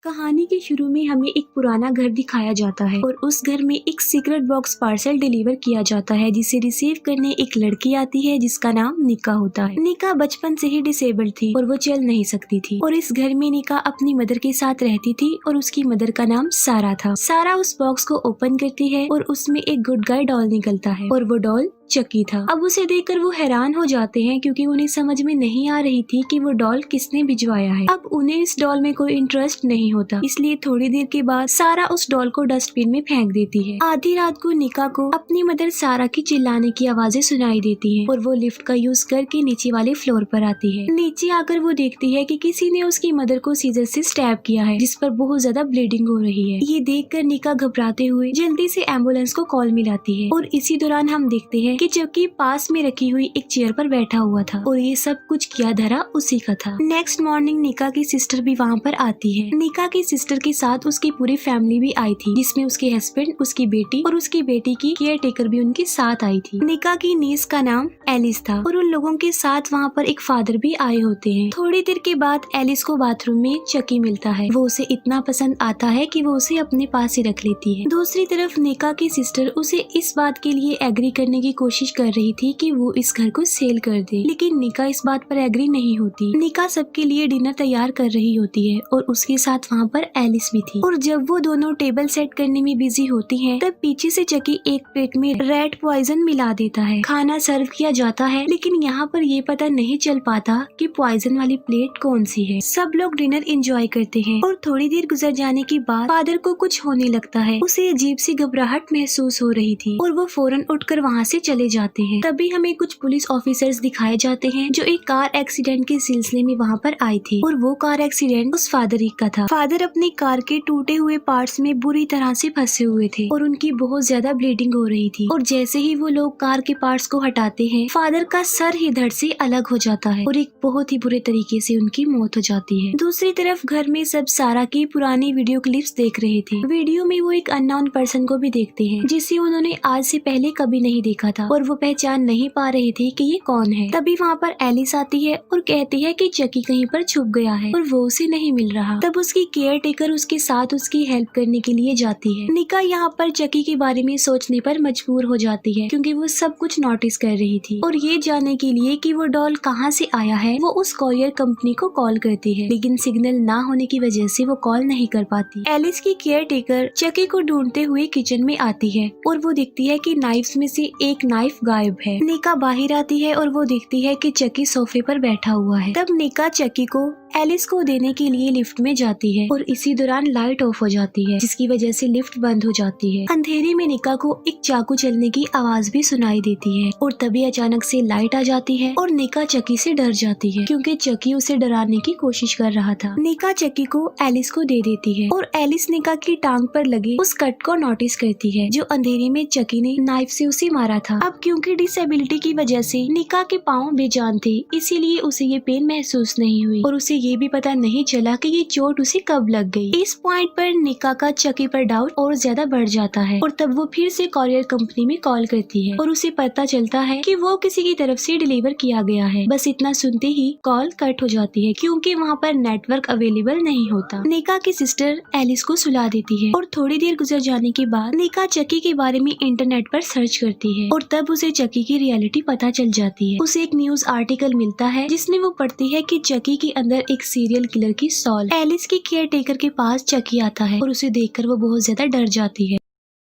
कहानी के शुरू में हमें एक पुराना घर दिखाया जाता है और उस घर में एक सीक्रेट बॉक्स पार्सल डिलीवर किया जाता है जिसे रिसीव करने एक लड़की आती है जिसका नाम निका होता है। निका बचपन से ही डिसेबल्ड थी और वो चल नहीं सकती थी और इस घर में निका अपनी मदर के साथ रहती थी और उसकी मदर का नाम सारा था। सारा उस बॉक्स को ओपन करती है और उसमें एक गुड गाय डॉल निकलता है और वो डॉल चकी था। अब उसे देखकर वो हैरान हो जाते हैं क्योंकि उन्हें समझ में नहीं आ रही थी कि वो डॉल किसने भिजवाया है। अब उन्हें इस डॉल में कोई इंटरेस्ट नहीं होता, इसलिए थोड़ी देर के बाद सारा उस डॉल को डस्टबिन में फेंक देती है। आधी रात को निका को अपनी मदर सारा की चिल्लाने की आवाजें सुनाई देती हैं और वो लिफ्ट का यूज करके नीचे वाले फ्लोर पर आती है। नीचे आकर वो देखती है कि किसी ने उसकी मदर को सीजर से स्टैब किया है जिस पर बहुत ज्यादा ब्लीडिंग हो रही है। ये देखकर निका घबराते हुए जल्दी से एम्बुलेंस को कॉल मिलाती है और इसी दौरान हम देखते हैं कि चकी पास में रखी हुई एक चेयर पर बैठा हुआ था और ये सब कुछ किया धरा उसी का था। नेक्स्ट मॉर्निंग निका की सिस्टर भी वहाँ पर आती है। निका की सिस्टर के साथ उसकी पूरी फैमिली भी आई थी जिसमें उसके हस्बैंड, उसकी बेटी और उसकी बेटी की केयर टेकर भी उनके साथ आई थी। निका की नीस का नाम एलिस था और उन लोगों के साथ वहाँ पर एक फादर भी आए होते हैं। थोड़ी देर के बाद एलिस को बाथरूम में चकी मिलता है। वो उसे इतना पसंद आता है कि वो उसे अपने पास ही रख लेती है। दूसरी तरफ निका की सिस्टर उसे इस बात के लिए एग्री करने की कोशिश कर रही थी कि वो इस घर को सेल कर दे, लेकिन निका इस बात पर एग्री नहीं होती। निका सबके लिए डिनर तैयार कर रही होती है और उसके साथ वहाँ पर एलिस भी थी और जब वो दोनों टेबल सेट करने में बिजी होती हैं, तब पीछे से चकी एक प्लेट में रेड पॉइजन मिला देता है। खाना सर्व किया जाता है लेकिन यहाँ पर ये पता नहीं चल पाता कि पॉइजन वाली प्लेट कौन सी है। सब लोग डिनर एंजॉय करते हैं और थोड़ी देर गुजर जाने के बाद फादर को कुछ होने लगता है। उसे अजीब सी घबराहट महसूस हो रही थी और वो फौरन उठकर वहाँ से चले जाते हैं। तभी हमें कुछ पुलिस ऑफिसर्स दिखाए जाते हैं जो एक कार एक्सीडेंट के सिलसिले में वहाँ पर आई थी और वो कार एक्सीडेंट उस फादर ही का था। फादर अपनी कार के टूटे हुए पार्ट्स में बुरी तरह से फंसे हुए थे और उनकी बहुत ज्यादा ब्लीडिंग हो रही थी और जैसे ही वो लोग कार के पार्ट्स को हटाते हैं, फादर का सर ही धड़ से अलग हो जाता है और एक बहुत ही बुरे तरीके से उनकी मौत हो जाती है। दूसरी तरफ घर में सब सारा की पुरानी वीडियो क्लिप्स देख रहे थे। वीडियो में वो एक अननोन पर्सन को भी देखते हैं जिसे उन्होंने आज से पहले कभी नहीं देखा था और वो पहचान नहीं पा रहे थे कि ये कौन है। तभी वहाँ पर एलिस आती है और कहती है कि चकी कहीं पर छुप गया है और वो उसे नहीं मिल रहा। तब उसकी केयर टेकर उसके साथ उसकी हेल्प करने के लिए जाती है। निका यहाँ पर चकी के बारे में सोचने पर मजबूर हो जाती है क्योंकि वो सब कुछ नोटिस कर रही थी और ये जानने के लिए कि वो डॉल कहाँ से आया है, वो उस कोरियर कंपनी को कॉल करती है लेकिन सिग्नल ना होने की वजह से वो कॉल नहीं कर पाती। एलिस की केयर टेकर चकी को ढूंढते हुए किचन में आती है और वो देखती है कि नाइफ्स में से एक नाइफ गायब है। निका बाहर आती है और वो देखती है कि चकी सोफे पर बैठा हुआ है। तब निका चकी को एलिस को देने के लिए लिफ्ट में जाती है और इसी दौरान लाइट ऑफ हो जाती है जिसकी वजह से लिफ्ट बंद हो जाती है। अंधेरे में निका को एक चाकू चलने की आवाज भी सुनाई देती है और तभी अचानक से लाइट आ जाती है और निका चकी से डर जाती है क्योंकि चकी उसे डराने की कोशिश कर रहा था। निका चकी को एलिस को दे देती है और एलिस निका की टांग पर लगे उस कट को नोटिस करती है जो अंधेरे में चकी ने नाइफ से उसे मारा था। अब क्योंकि डिसेबिलिटी की वजह से निका के पाँव बेजान थे, इसीलिए उसे ये पेन महसूस नहीं हुई और उसे ये भी पता नहीं चला कि ये चोट उसे कब लग गई। इस पॉइंट पर निका का चकी पर डाउट और ज्यादा बढ़ जाता है और तब वो फिर से कोरियर कंपनी में कॉल करती है और उसे पता चलता है कि वो किसी की तरफ से डिलीवर किया गया है। बस इतना सुनते ही कॉल कट हो जाती है क्योंकि वहाँ पर नेटवर्क अवेलेबल नहीं होता। निका की सिस्टर एलिस को सुला देती है और थोड़ी देर गुजर जाने के बाद निका चकी के बारे में इंटरनेट पर सर्च करती है और तब उसे चकी की रियलिटी पता चल जाती है। उसे एक न्यूज आर्टिकल मिलता है जिसमें वो पढ़ती है कि चकी के अंदर एक सीरियल किलर की सॉल। एलिस की केयर टेकर के पास चकी आता है और उसे देखकर वो बहुत ज्यादा डर जाती है।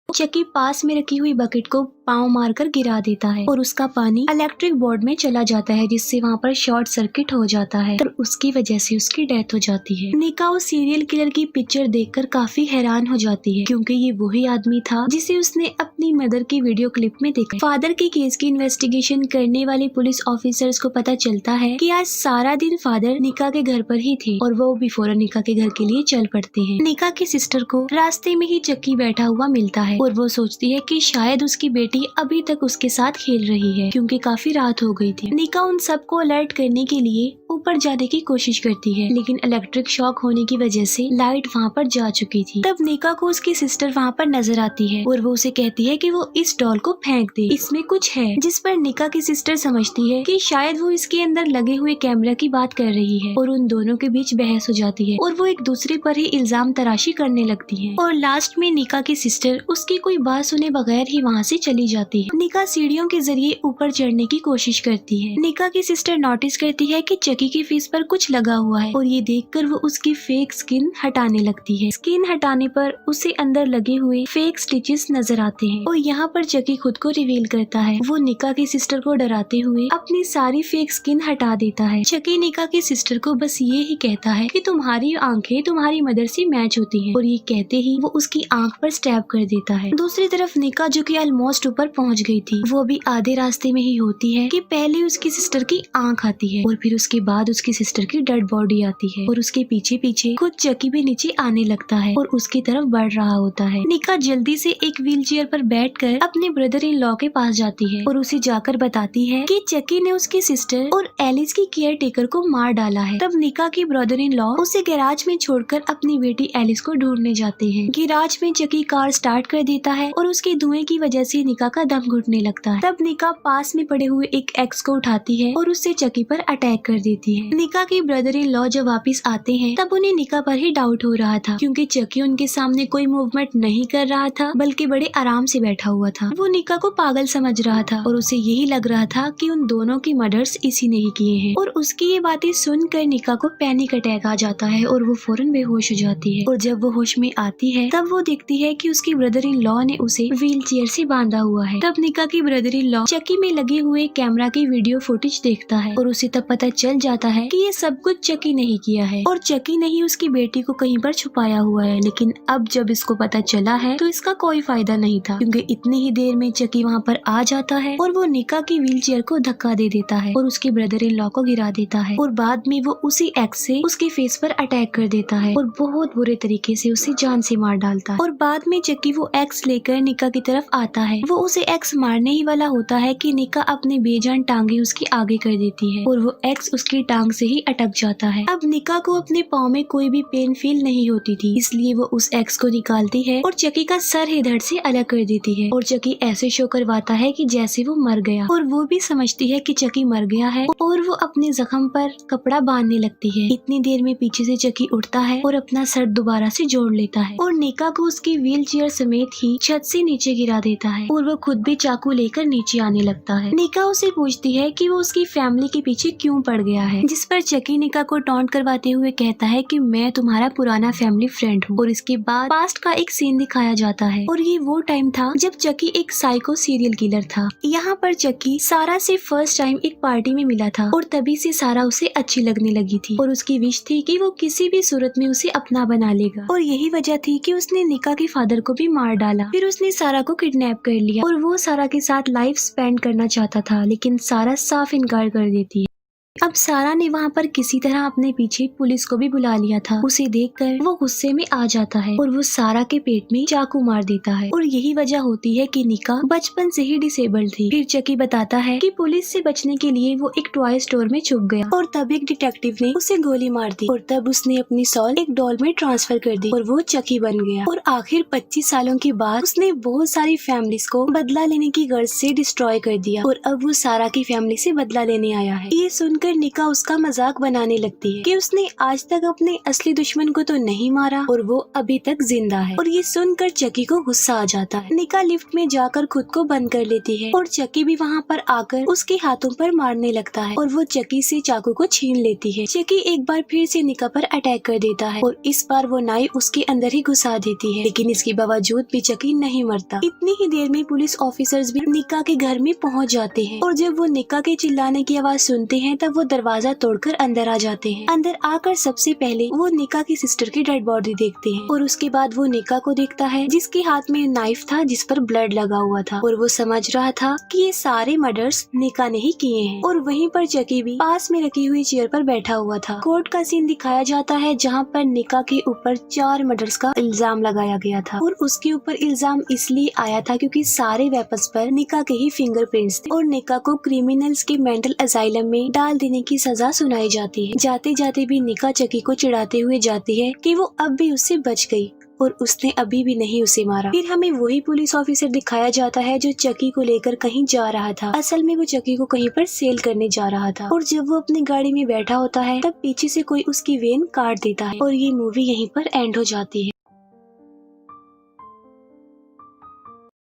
चकी पास में रखी हुई बकेट को पाँव मारकर गिरा देता है और उसका पानी इलेक्ट्रिक बोर्ड में चला जाता है जिससे वहाँ पर शॉर्ट सर्किट हो जाता है और उसकी वजह से उसकी डेथ हो जाती है। निका उस सीरियल किलर की पिक्चर देखकर काफी हैरान हो जाती है क्योंकि ये वही आदमी था जिसे उसने अपनी मदर की वीडियो क्लिप में देखा। फादर के केस की इन्वेस्टिगेशन करने वाले पुलिस ऑफिसर्स को पता चलता है कि आज सारा दिन फादर निका के घर पर ही थे और वो भी फौरन निका के घर के लिए चल पड़ते हैं। निका की सिस्टर को रास्ते में ही चक्की बैठा हुआ मिलता है और वो सोचती है कि शायद उसकी बेटी बेटी अभी तक उसके साथ खेल रही है क्योंकि काफी रात हो गई थी। निका उन सबको अलर्ट करने के लिए ऊपर जाने की कोशिश करती है, लेकिन इलेक्ट्रिक शॉक होने की वजह से लाइट वहाँ पर जा चुकी थी। तब निका को उसकी सिस्टर वहाँ पर नजर आती है और वो उसे कहती है कि वो इस डॉल को फेंक दे, इसमें कुछ है। जिस पर निका की सिस्टर समझती है कि शायद वो इसके अंदर लगे हुए कैमरा की बात कर रही है और उन दोनों के बीच बहस हो जाती है और वो एक दूसरे पर ही इल्जाम तराशी करने लगती है और लास्ट में निका की सिस्टर उसकी कोई बात सुने बगैर ही वहाँ से चली जाती है। निका सीढ़ियों के जरिए ऊपर चढ़ने की कोशिश करती है। निका की सिस्टर नोटिस करती है कि चकी की फेस पर कुछ लगा हुआ है और ये देखकर वो उसकी फेक स्किन हटाने लगती है। स्किन हटाने पर उसे अंदर लगे हुए फेक स्टिचेस नजर आते हैं और यहाँ पर चकी खुद को रिवील करता है। वो निका की सिस्टर को डराते हुए अपनी सारी फेक स्किन हटा देता है। चकी निका की सिस्टर को बस ये ही कहता है कि तुम्हारी आंखें तुम्हारी मदर से मैच होती हैं और ये कहते ही वो उसकी आंख पर स्टैब कर देता है। दूसरी तरफ निका जो कि ऑलमोस्ट ऊपर पहुंच गई थी, वो भी आधे रास्ते में ही होती है कि पहले उसकी सिस्टर की आंख आती है और फिर उसके बाद उसकी सिस्टर की डेड बॉडी आती है और उसके पीछे पीछे खुद चकी भी नीचे आने लगता है और उसकी तरफ बढ़ रहा होता है। निका जल्दी से एक व्हील चेयर पर बैठकर अपने ब्रदर इन लॉ के पास जाती है और उसे जाकर बताती है कि चकी ने उसकी सिस्टर और एलिस की केयर टेकर को मार डाला है। तब निका के ब्रदर इन लॉ उसे गैराज में छोड़कर अपनी बेटी एलिस को ढूंढने जाते हैं। गैराज में चकी कार स्टार्ट कर देता है और उसके धुएं की वजह से निका का दम घुटने लगता है। तब निका पास में पड़े हुए एक एक्स को उठाती है और उससे चकी पर अटैक कर देती है। निका के ब्रदर इन लॉ जब वापस आते हैं तब उन्हें निका पर ही डाउट हो रहा था क्योंकि चकी उनके सामने कोई मूवमेंट नहीं कर रहा था बल्कि बड़े आराम से बैठा हुआ था। वो निका को पागल समझ रहा था और उसे यही लग रहा था कि उन दोनों की मर्डर्स इसी ने ही किए हैं और उसकी ये बातें सुनकर निका को पैनिक अटैक आ जाता है और वो फौरन बेहोश हो जाती है और जब वो होश में आती है तब वो देखती है कि उसकी ब्रदर इन लॉ ने उसे व्हील चेयर से बांधा हुआ है। तब निका की ब्रदर इन लॉ चकी में लगे हुए कैमरा की वीडियो फुटेज देखता है और उसे तब पता चल जाता है कि ये सब कुछ चकी ने ही किया है और चकी ने ही उसकी बेटी को कहीं पर छुपाया हुआ है। लेकिन अब जब इसको पता चला है तो इसका कोई फायदा नहीं था क्योंकि इतनी ही देर में चकी वहाँ पर आ जाता है और वो निका की व्हील चेयर को धक्का दे देता है और उसके ब्रदर इन लॉ को गिरा देता है और बाद में वो उसी एक्स से उसके फेस पर अटैक कर देता है और बहुत बुरे तरीके से उसे जान से मार डालता है। और बाद में चकी वो एक्स लेकर निका की तरफ आता है। वो उसे एक्स मारने ही वाला होता है कि निका अपनी बेजान टांगे उसके आगे कर देती है और वो एक्स उसकी टांग से ही अटक जाता है। अब निका को अपने पाँव में कोई भी पेन फील नहीं होती थी, इसलिए वो उस एक्स को निकालती है और चकी का सर ही धड़ से अलग कर देती है और चकी ऐसे शो करवाता है कि जैसे वो मर गया और वो भी समझती है कि चकी मर गया है और वो अपने जख्म पर कपड़ा बांधने लगती है। इतनी देर में पीछे से चकी उठता है और अपना सर दोबारा से जोड़ लेता है और निका को उसकी व्हील चेयर समेत ही छत से नीचे गिरा देता है और वो खुद भी चाकू लेकर नीचे आने लगता है। निका उसे पूछती है कि वो उसकी फैमिली के पीछे क्यों पड़ गया है, जिस पर चकी निका को टॉन्ट करवाते हुए कहता है कि मैं तुम्हारा पुराना फैमिली फ्रेंड हूँ। और इसके बाद पास्ट का एक सीन दिखाया जाता है और ये वो टाइम था जब चकी एक साइको सीरियल किलर था। यहाँ पर चकी सारा से फर्स्ट टाइम एक पार्टी में मिला था और तभी से सारा उसे अच्छी लगने लगी थी और उसकी विश थी कि वो किसी भी सूरत में उसे अपना बना लेगा और यही वजह थी कि उसने निका के फादर को भी मार डाला। फिर उसने सारा को किडनैप कर लिया और वो सारा के साथ लाइफ स्पेंड करना चाहता था, लेकिन सारा साफ इनकार कर देती है। अब सारा ने वहाँ पर किसी तरह अपने पीछे पुलिस को भी बुला लिया था। उसे देखकर वो गुस्से में आ जाता है और वो सारा के पेट में चाकू मार देता है और यही वजह होती है कि निका बचपन से ही डिसेबल्ड थी। फिर चकी बताता है कि पुलिस से बचने के लिए वो एक टॉय स्टोर में छुप गया और तब एक डिटेक्टिव ने उसे गोली मार दी और तब उसने अपनी सॉल एक डॉल में ट्रांसफर कर दी और वो चकी बन गया। और आखिर 25 सालों के बाद उसने बहुत सारी फैमिलीज को बदला लेने की गर्ज से डिस्ट्रॉय कर दिया और अब वो सारा की फैमिली से बदला लेने आया है। ये सुनकर निका उसका मजाक बनाने लगती है कि उसने आज तक अपने असली दुश्मन को तो नहीं मारा और वो अभी तक जिंदा है। और ये सुनकर चकी को गुस्सा आ जाता है। निका लिफ्ट में जाकर खुद को बंद कर लेती है और चकी भी वहाँ पर आकर उसके हाथों पर मारने लगता है और वो चकी से चाकू को छीन लेती है। चकी एक बार फिर से निका पर अटैक कर देता है और इस बार वो नाइफ उसके अंदर ही घुसा देती है, लेकिन इसके बावजूद भी चकी नहीं मरता। इतनी ही देर में पुलिस ऑफिसर्स भी निका के घर में पहुँच जाते हैं और जब वो निका के चिल्लाने की आवाज सुनते हैं तब तब वो दरवाजा तोड़कर अंदर आ जाते हैं। अंदर आकर सबसे पहले वो निका की सिस्टर की डेड बॉडी देखते हैं और उसके बाद वो निका को देखता है जिसके हाथ में नाइफ था जिस पर ब्लड लगा हुआ था और वो समझ रहा था कि ये सारे मर्डर्स निका ने ही किए हैं। और वहीं पर चकी भी पास में रखी हुई चेयर पर बैठा हुआ था। कोर्ट का सीन दिखाया जाता है जहाँ पर निका के ऊपर 4 मर्डर्स का इल्जाम लगाया गया था और उसके ऊपर इल्जाम इसलिए आया था क्योंकि सारे वेपन्स पर निका के ही फिंगरप्रिंट्स थे और निका को क्रिमिनल्स के मेंटल असाइलम में डाल देने की सजा सुनाई जाती है। जाते जाते भी निका चकी को चिढ़ाते हुए जाती है कि वो अब भी उससे बच गई और उसने अभी भी नहीं उसे मारा। फिर हमें वही पुलिस ऑफिसर दिखाया जाता है जो चकी को लेकर कहीं जा रहा था। असल में वो चकी को कहीं पर सेल करने जा रहा था और जब वो अपनी गाड़ी में बैठा होता है तब पीछे से कोई उसकी वेन काट देता है और ये मूवी यहीं पर एंड हो जाती है।